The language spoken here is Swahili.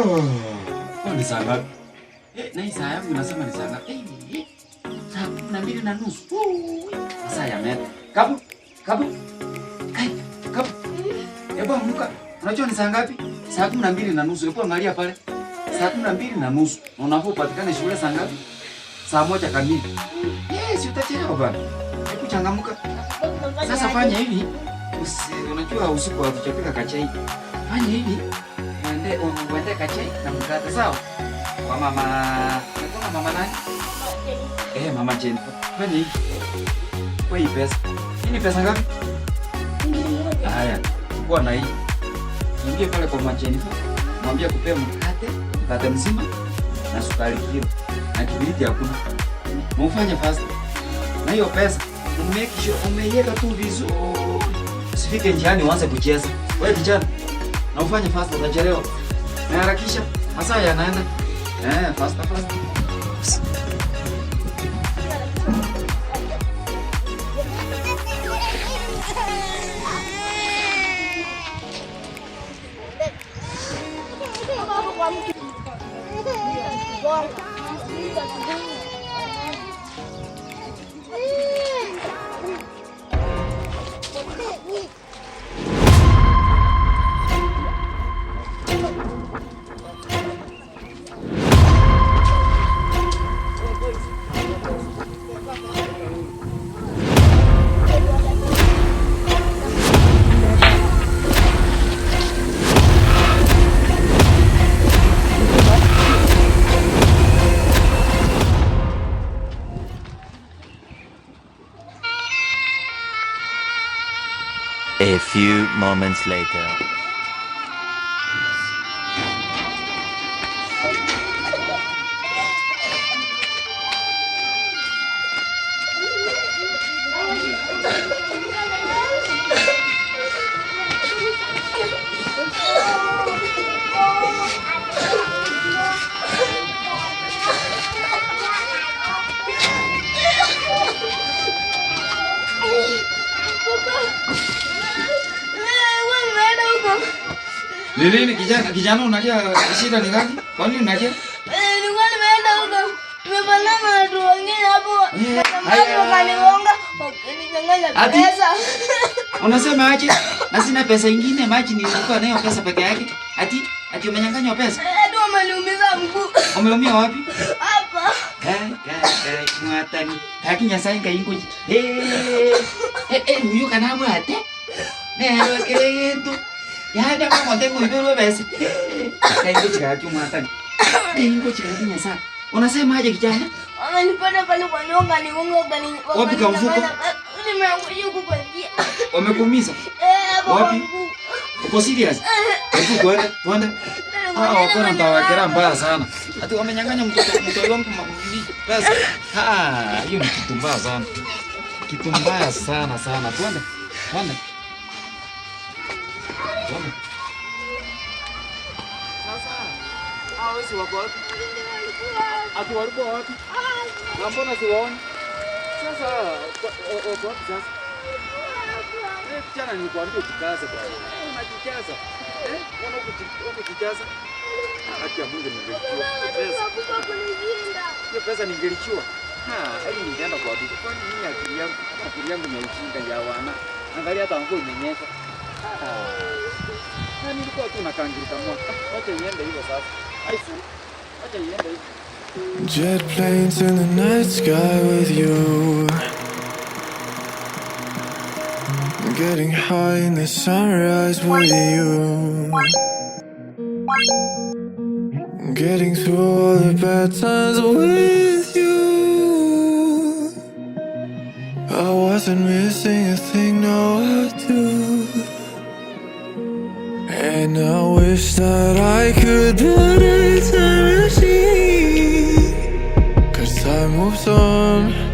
Ni saa ngapi? Na hii saa yangu inasema ni saa ngapi? Saa 12:30. Saa ya meta. Kabu. Kai, kabu. Hebu amka. Unajua ni saa ngapi? Saa 12:30. Hebu angalia pale. Saa 12:30. Na unafaa upatikane shule saa ngapi? Saa 1 kamili. Si utachelewa bwana. Hebu changamka. Sasa fanya hivi. Unajua usiku hatuchapika kachai. Fanya hivi. Uende kachai na mkate sawa? Kwa mama. Unataka mama nani? Mama Jennifer. Fanya hivi. Kwa hii pesa. Hii ni pesa ngapi? Haya, chukua na hii. Ingie pale kwa mama Jennifer. Mwambie kupea mkate mzima na sukari kilo. Na kibiriti hakuna. Mufanye fast. Na hiyo pesa make sure umeiweka tu vizuri. Usifike njiani uanze kucheza. Wewe kijana, na ufanye fast utachelewa. Na harakisha. Masaa yanaenda. Fast. A few moments later. Nini kijana unalia shida ni gani? Kwa nini unalia? Nilikuwa nimeenda huko. Nimepanda na watu wengine hapo. Wakanigonga, wakanichanganya pesa. Unasema aje? Na sina pesa nyingine, maji nilikuwa nayo pesa peke yake. Ati umenyang'anywa pesa? Ndio umeniumiza mguu. Umeumia wapi? Hapa. Mwatani. Kaki Nyasaye ngaingoji. Huyu kana bwate. Nero keretu. Yada mama tengo ibero basi. Ngaingoji kaki mwatani. Ngaingoji kaki Nyasaye. Unasema aje kijana? Wamenipata pale kwa nyonga nigonga wapi kwa mfuko? Nimeanguka huko kwa njia. Wamekuumiza? Wapi? Uko serious? Hebu kwenda. Wakona mtawakera mbaya sana. Ati wamenyang'anya mtoto wangu pesa. Hiyo ni kitu mbaya sana. Kitu mbaya sana. Twende. Sasa, hawezi wako wapi? Ati walikuwa wapi? Na mbona siwaoni? Sasa, wako wapi sasa? Kijana nilikwambia ukikaze kwa hiyo. Unajikaza. Mbona ukijaza? Haki ya Mungu ningelichua. Hiyo pesa ningelichua. Hadi ningeenda kwa duka. Kwani mimi akili yangu imeishinda ya wana. Angalia hata mvua imenyesha. Nilikuwa tu nakangirika moto. Acha iende hivyo sasa. Acha iende hivyo. Jet planes in the night sky with you. Getting high in the sunrise with you. Getting through all the bad times with you. I wasn't missing a thing, no I do. And I wish that I could put a time machine. 'Cause time moves on.